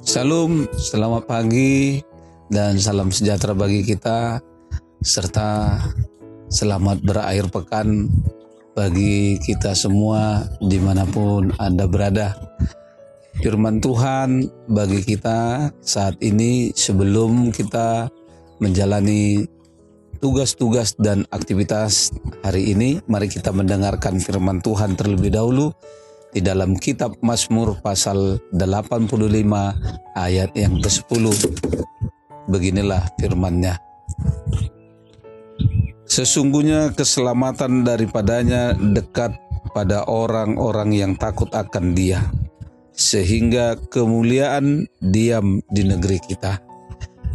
Shalom, selamat pagi dan salam sejahtera bagi kita, serta selamat berakhir pekan bagi kita semua dimanapun Anda berada. Firman Tuhan bagi kita saat ini sebelum kita menjalani tugas-tugas dan aktivitas hari ini, mari kita mendengarkan firman Tuhan terlebih dahulu di dalam kitab Mazmur pasal 85 ayat yang ke-10. Beginilah firman-Nya. Sesungguhnya keselamatan daripadanya dekat pada orang-orang yang takut akan Dia, sehingga kemuliaan diam di negeri kita.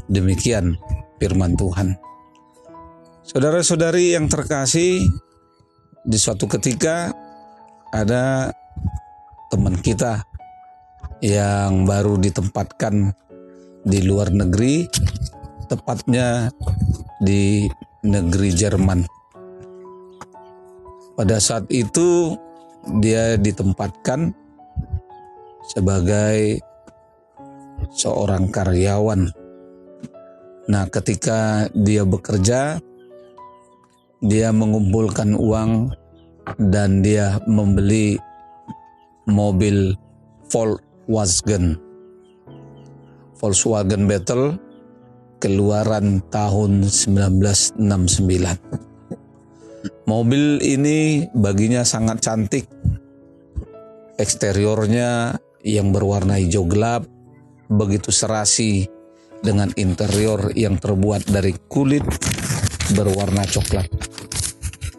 Demikian firman Tuhan. Saudara-saudari yang terkasih, di suatu ketika ada teman kita yang baru ditempatkan di luar negeri, tepatnya di negeri Jerman. Pada saat itu dia ditempatkan sebagai seorang karyawan. Nah, ketika dia bekerja, dia mengumpulkan uang dan dia membeli mobil Volkswagen Beetle keluaran tahun 1969. Mobil ini baginya sangat cantik. Eksteriornya yang berwarna hijau gelap, begitu serasi dengan interior yang terbuat dari kulit berwarna coklat.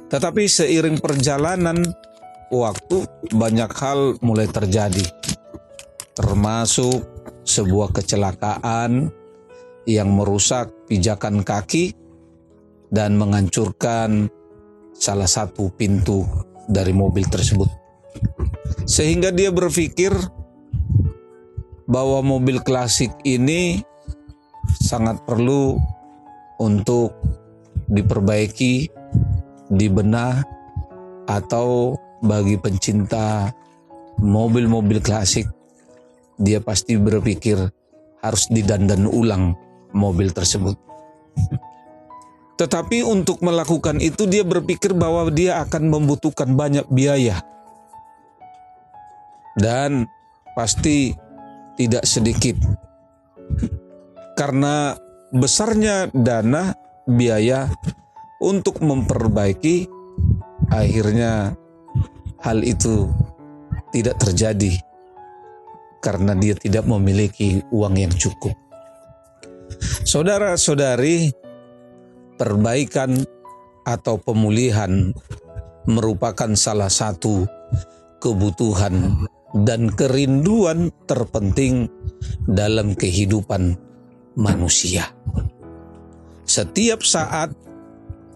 Tetapi seiring perjalanan waktu, banyak hal mulai terjadi, termasuk sebuah kecelakaan yang merusak pijakan kaki dan menghancurkan salah satu pintu dari mobil tersebut. Sehingga dia berpikir bahwa mobil klasik ini sangat perlu untuk diperbaiki, dibenah, atau bagi pencinta mobil-mobil klasik, dia pasti berpikir harus didandan ulang mobil tersebut. Tetapi untuk melakukan itu dia berpikir bahwa dia akan membutuhkan banyak biaya. Dan pasti tidak sedikit. Karena besarnya dana biaya untuk memperbaiki, akhirnya hal itu tidak terjadi karena dia tidak memiliki uang yang cukup. Saudara-saudari, perbaikan atau pemulihan merupakan salah satu kebutuhan dan kerinduan terpenting dalam kehidupan manusia. Setiap saat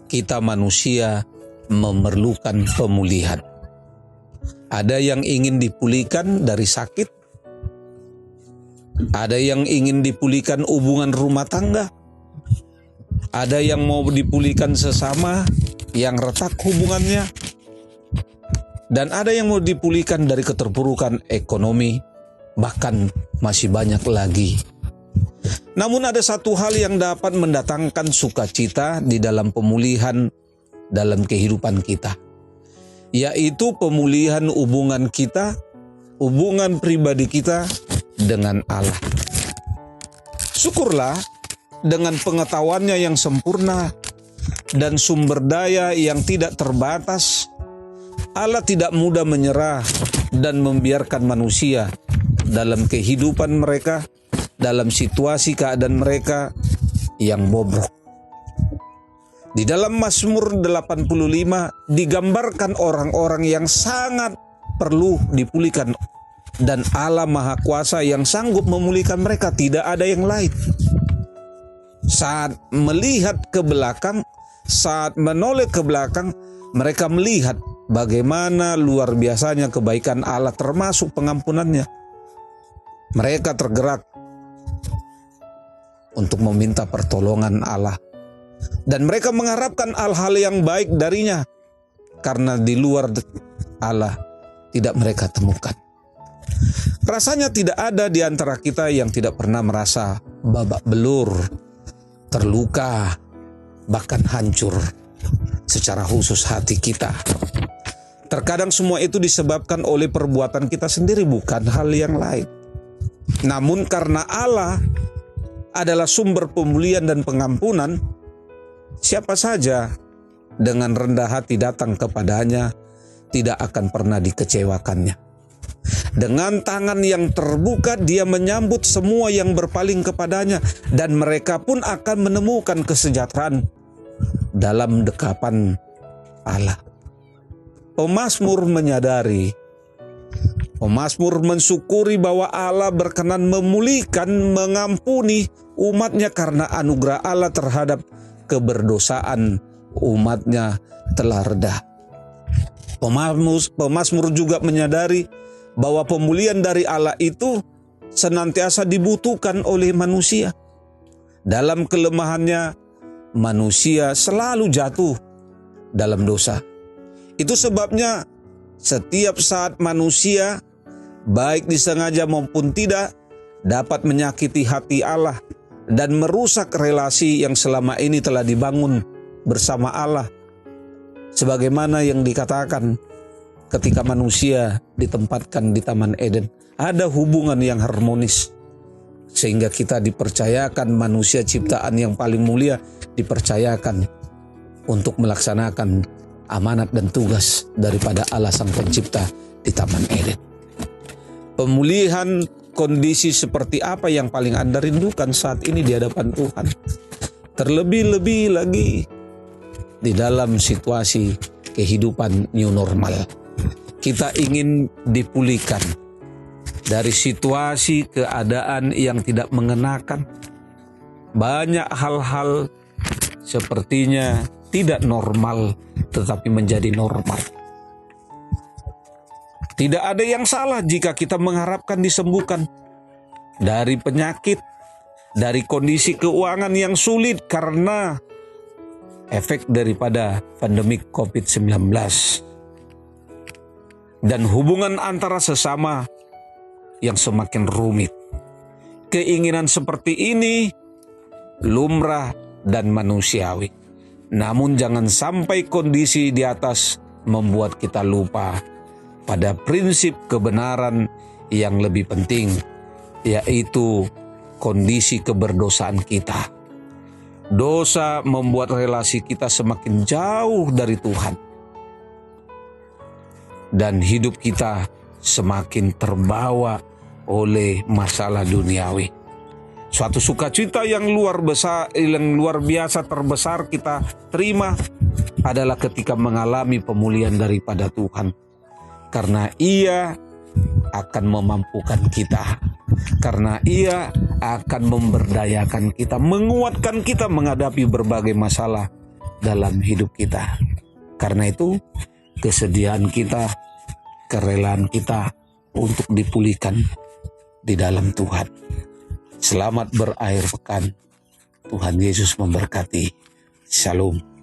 kita manusia memerlukan pemulihan. Ada yang ingin dipulihkan dari sakit, ada yang ingin dipulihkan hubungan rumah tangga, ada yang mau dipulihkan sesama yang retak hubungannya, dan ada yang mau dipulihkan dari keterpurukan ekonomi, bahkan masih banyak lagi. Namun ada satu hal yang dapat mendatangkan sukacita di dalam pemulihan dalam kehidupan kita, yaitu pemulihan hubungan kita, hubungan pribadi kita dengan Allah. Syukurlah dengan pengetahuannya yang sempurna dan sumber daya yang tidak terbatas, Allah tidak mudah menyerah dan membiarkan manusia dalam kehidupan mereka, dalam situasi keadaan mereka yang bobrok. Di dalam Mazmur 85 digambarkan orang-orang yang sangat perlu dipulihkan, dan Allah Maha Kuasa yang sanggup memulihkan mereka, tidak ada yang lain. Saat melihat ke belakang, saat menoleh ke belakang, mereka melihat bagaimana luar biasanya kebaikan Allah termasuk pengampunannya. Mereka tergerak untuk meminta pertolongan Allah. Dan mereka mengharapkan hal-hal yang baik darinya, karena di luar Allah tidak mereka temukan. Rasanya tidak ada di antara kita yang tidak pernah merasa babak belur, terluka, bahkan hancur secara khusus hati kita. Terkadang semua itu disebabkan oleh perbuatan kita sendiri, bukan hal yang lain. Namun karena Allah adalah sumber pemulihan dan pengampunan, siapa saja dengan rendah hati datang kepadanya tidak akan pernah dikecewakannya. Dengan tangan yang terbuka dia menyambut semua yang berpaling kepadanya, dan mereka pun akan menemukan kesejahteraan dalam dekapan Allah. Pemazmur menyadari, pemazmur mensyukuri bahwa Allah berkenan memulihkan, mengampuni umatnya karena anugerah Allah terhadap keberdosaan umatnya telah reda. Pemazmur juga menyadari bahwa pemulihan dari Allah itu senantiasa dibutuhkan oleh manusia. Dalam kelemahannya, manusia selalu jatuh dalam dosa. Itu sebabnya setiap saat manusia, baik disengaja maupun tidak, dapat menyakiti hati Allah dan merusak relasi yang selama ini telah dibangun bersama Allah. Sebagaimana yang dikatakan ketika manusia ditempatkan di Taman Eden, ada hubungan yang harmonis. Sehingga kita dipercayakan, manusia ciptaan yang paling mulia dipercayakan untuk melaksanakan amanat dan tugas daripada Allah Sang Pencipta di Taman Eden. Pemulihan kondisi seperti apa yang paling Anda rindukan saat ini di hadapan Tuhan? Terlebih-lebih lagi di dalam situasi kehidupan new normal. Kita ingin dipulihkan dari situasi keadaan yang tidak mengenakan. Banyak hal-hal sepertinya tidak normal, tetapi menjadi normal. Tidak ada yang salah jika kita mengharapkan disembuhkan dari penyakit, dari kondisi keuangan yang sulit karena efek daripada pandemi COVID-19. Dan hubungan antara sesama yang semakin rumit. Keinginan seperti ini lumrah dan manusiawi. Namun jangan sampai kondisi di atas membuat kita lupa pada prinsip kebenaran yang lebih penting, yaitu kondisi keberdosaan kita. Dosa membuat relasi kita semakin jauh dari Tuhan, dan hidup kita semakin terbawa oleh masalah duniawi. Suatu sukacita yang luar biasa terbesar kita terima adalah ketika mengalami pemulihan daripada Tuhan. Karena Ia akan memampukan kita. Karena Ia akan memberdayakan kita, menguatkan kita menghadapi berbagai masalah dalam hidup kita. Karena itu, kesediaan kita, kerelaan kita untuk dipulihkan di dalam Tuhan. Selamat berakhir pekan. Tuhan Yesus memberkati. Shalom.